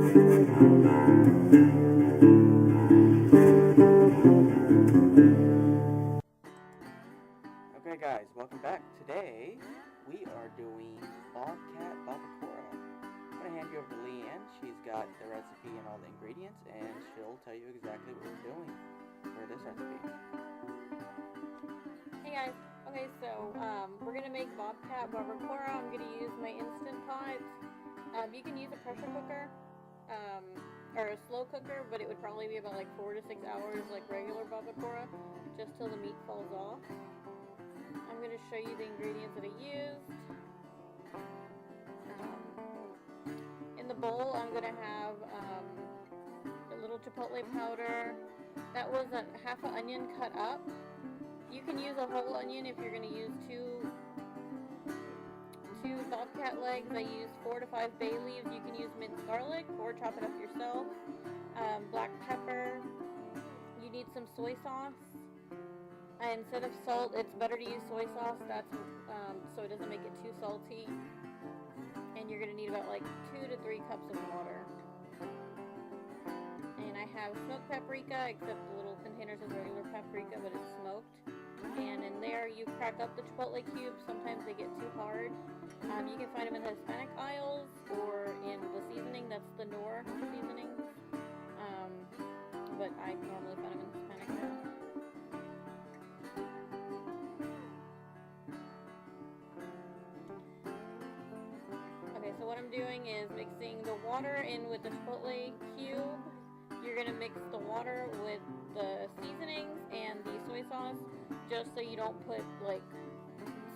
Okay guys, welcome back. Today we are doing Bobcat Barbacoa. I'm going to hand you over to Leanne. She's got the recipe and all the ingredients, and she'll tell you exactly what we're doing for this recipe. Hey guys, okay, so we're going to make Bobcat Barbacoa. I'm going to use my Instant Pot. You can use a pressure cooker or a slow cooker, but it would probably be about like 4 to 6 hours like regular Barbacoa, just till the meat falls off. I'm going to show you the ingredients that I used. In the bowl, I'm going to have a little chipotle powder. That was half an onion cut up. You can use a whole onion if you're going to use two bobcat legs. I used 4 to 5 bay leaves. You can use minced garlic or chop it up yourself. Black pepper. You need some soy sauce. And instead of salt, it's better to use soy sauce. That's so it doesn't make it too salty. And you're gonna need about like 2 to 3 cups of water. And I have smoked paprika, except the little container says regular paprika, but it's smoked. And in there, you crack up the chipotle cubes. Sometimes they get too hard. You can find them in the Hispanic aisles or in the seasoning. That's the Knorr seasoning. But I normally find them in the Hispanic aisle. So what I'm doing is mixing the water in with the chipotle cube. You're going to mix the water with the seasonings and the soy sauce, just so you don't put like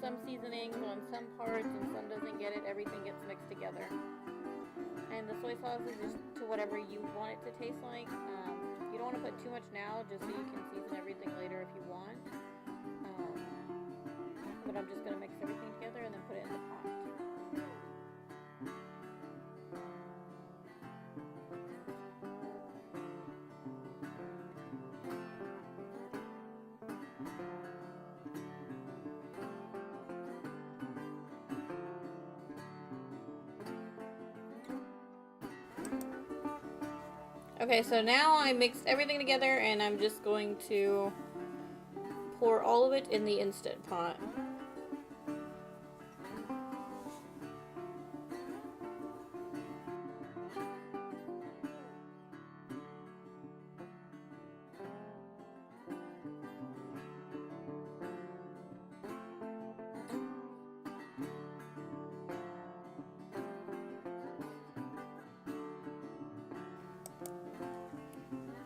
some seasonings on some parts and some doesn't get it. Everything gets mixed together. And the soy sauce is just to whatever you want it to taste like. You don't want to put too much now, just so you can season everything later if you want. But I'm just going to mix everything together and then put it in the pot. Okay, so now I mixed everything together and I'm just going to pour all of it in the Instant Pot.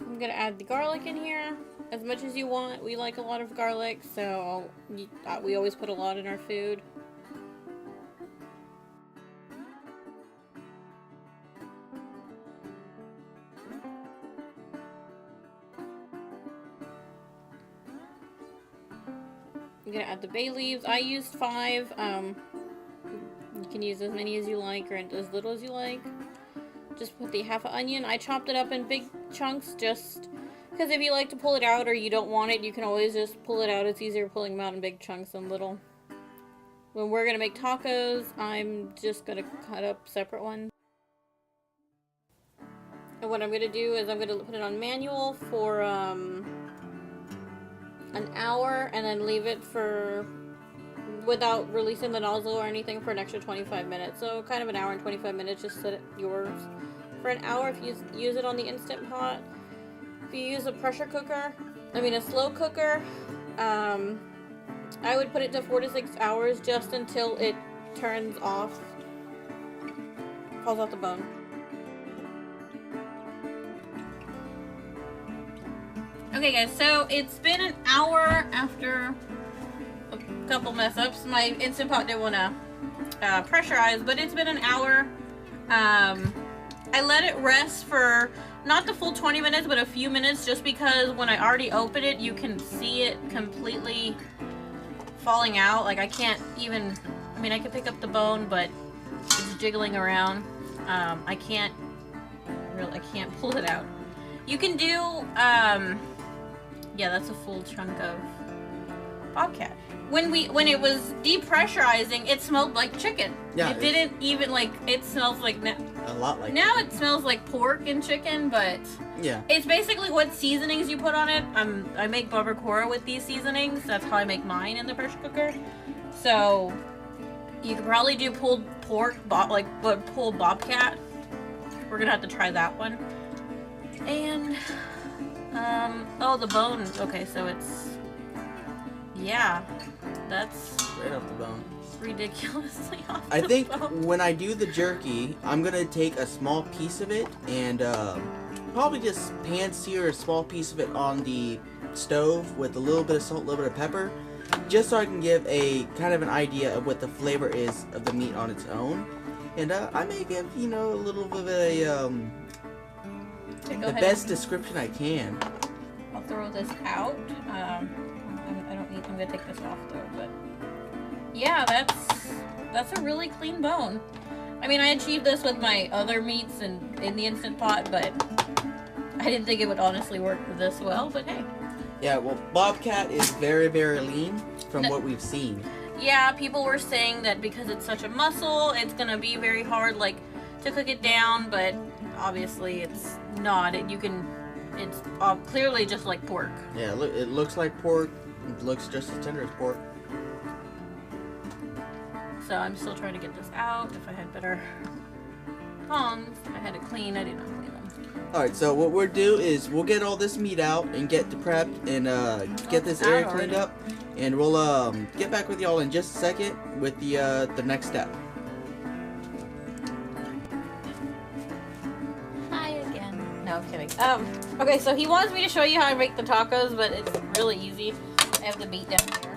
I'm gonna add the garlic in here as much as you want. We like a lot of garlic, so we always put a lot in our food. I'm gonna add the bay leaves. I used 5. You can use as many as you like or as little as you like. Just put the half an onion. I chopped it up in big chunks just because if you like to pull it out or you don't want it, you can always just pull it out. It's easier pulling them out in big chunks than little. When we're going to make tacos, I'm just going to cut up separate ones. And what I'm going to do is I'm going to put it on manual for an hour and then leave it for, without releasing the nozzle or anything, for an extra 25 minutes. So kind of an hour and 25 minutes, just set it yours for an hour if you use it on the Instant Pot. If you use a pressure cooker, a slow cooker, I would put it to 4 to 6 hours just until it turns off, falls off the bone. Okay guys, so it's been an hour after a couple mess ups. My Instant Pot didn't want to pressurize, but it's been an hour. I let it rest for not the full 20 minutes, but a few minutes, just because when I already open it, you can see it completely falling out. Like I can't even, I can pick up the bone, but it's jiggling around. I can't pull it out. You can do, yeah, that's a full chunk of Bobcat. When it was depressurizing, it smelled like chicken. Yeah, it didn't even like. It smells like a lot like now. chicken. It smells like pork and chicken, but yeah, it's basically what seasonings you put on it. I make barbacoa with these seasonings. That's how I make mine in the pressure cooker. So you could probably do pulled pork, pulled bobcat. We're gonna have to try that one. And oh, the bone. Okay, so it's that's right off the bone. Ridiculously off I the think bone. when I do the jerky, I'm gonna take a small piece of it and probably just pan sear a small piece of it on the stove with a little bit of salt, a little bit of pepper, just so I can give a kind of an idea of what the flavor is of the meat on its own. And I may give a little bit of a the best description I can. I'll throw this out. I'm gonna take this off though, but yeah, that's a really clean bone. I mean, I achieved this with my other meats and in the Instant Pot, but I didn't think it would honestly work this well. But hey. Yeah, well, Bobcat is very, very lean from what we've seen. Yeah, people were saying that because it's such a muscle, it's gonna be very hard, like, to cook it down. But obviously, it's not. It's clearly just like pork. Yeah, it looks like pork. It looks just as tender as pork. So I'm still trying to get this out. If I had better tongs, I had it clean. I did not clean them. Alright, so what we'll do is we'll get all this meat out and get the prepped and get this area cleaned up. And we'll get back with y'all in just a second with the next step. Hi again. No, I'm kidding. Okay, so he wants me to show you how I make the tacos, but it's really easy. I have the meat down here.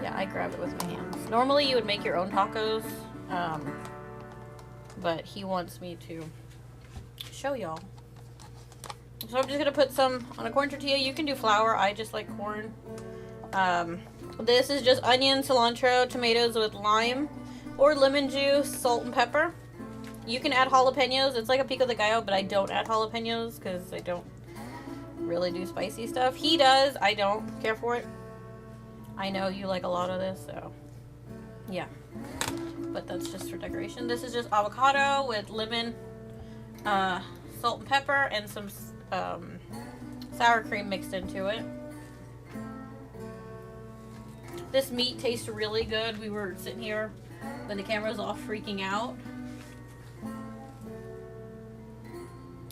Yeah, I grab it with my hands. Normally you would make your own tacos, but he wants me to show y'all. So I'm just gonna put some on a corn tortilla. You can do flour. I just like corn. This is just onion, cilantro, tomatoes with lime or lemon juice, salt and pepper. You can add jalapenos. It's like a pico de gallo, but I don't add jalapenos because I don't really do spicy stuff. He does. I don't care for it. I know you like a lot of this, so yeah. But that's just for decoration. This is just avocado with lemon, salt and pepper, and some sour cream mixed into it. This meat tastes really good. We were sitting here when the camera's off freaking out.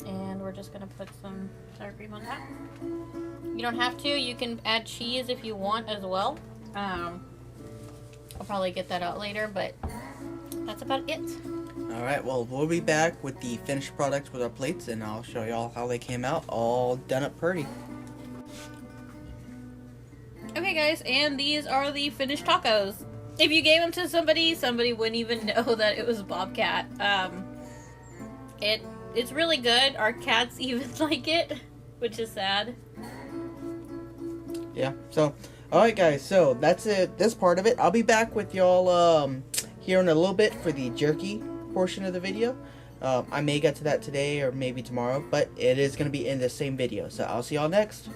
And we're just gonna put some sour cream on top. You don't have to. You can add cheese if you want as well. I'll probably get that out later, but that's about it. Alright, well, we'll be back with the finished product with our plates, and I'll show y'all how they came out all done up pretty. Okay, guys, and these are the finished tacos. If you gave them to somebody wouldn't even know that it was Bobcat. It's really good. Our cats even like it, which is sad. Yeah, so, alright guys, so that's it, this part of it. I'll be back with y'all here in a little bit for the jerky portion of the video. I may get to that today or maybe tomorrow, but it is going to be in the same video, so I'll see y'all next.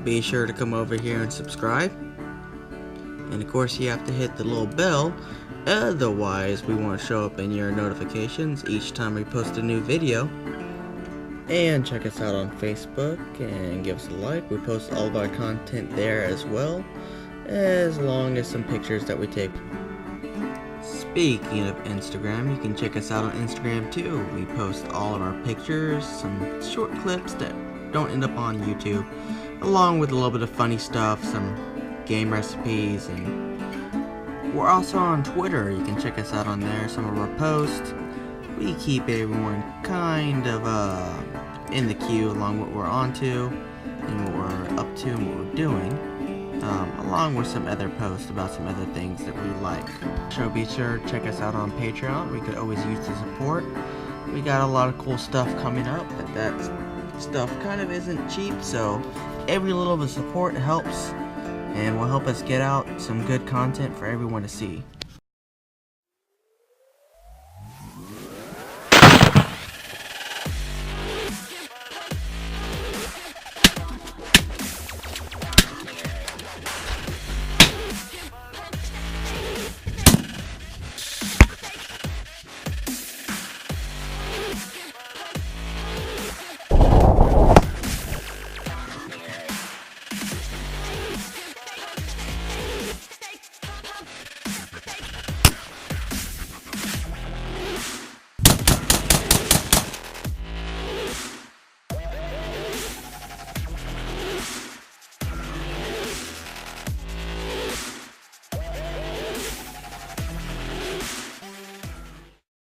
Be sure to come over here and subscribe. And of course you have to hit the little bell, otherwise we won't show up in your notifications each time we post a new video. And check us out on Facebook and give us a like. We post all of our content there as well, as long as some pictures that we take. Speaking of Instagram, you can check us out on Instagram too. We post all of our pictures, some short clips that don't end up on YouTube, along with a little bit of funny stuff, some game recipes, and we're also on Twitter. You can check us out on there, some of our posts. We keep everyone kind of in the queue along what we're on to and what we're up to and what we're doing, along with some other posts about some other things that we like. So be sure to check us out on Patreon. We could always use the support. We got a lot of cool stuff coming up, but that stuff kind of isn't cheap, so every little bit of support helps and will help us get out some good content for everyone to see.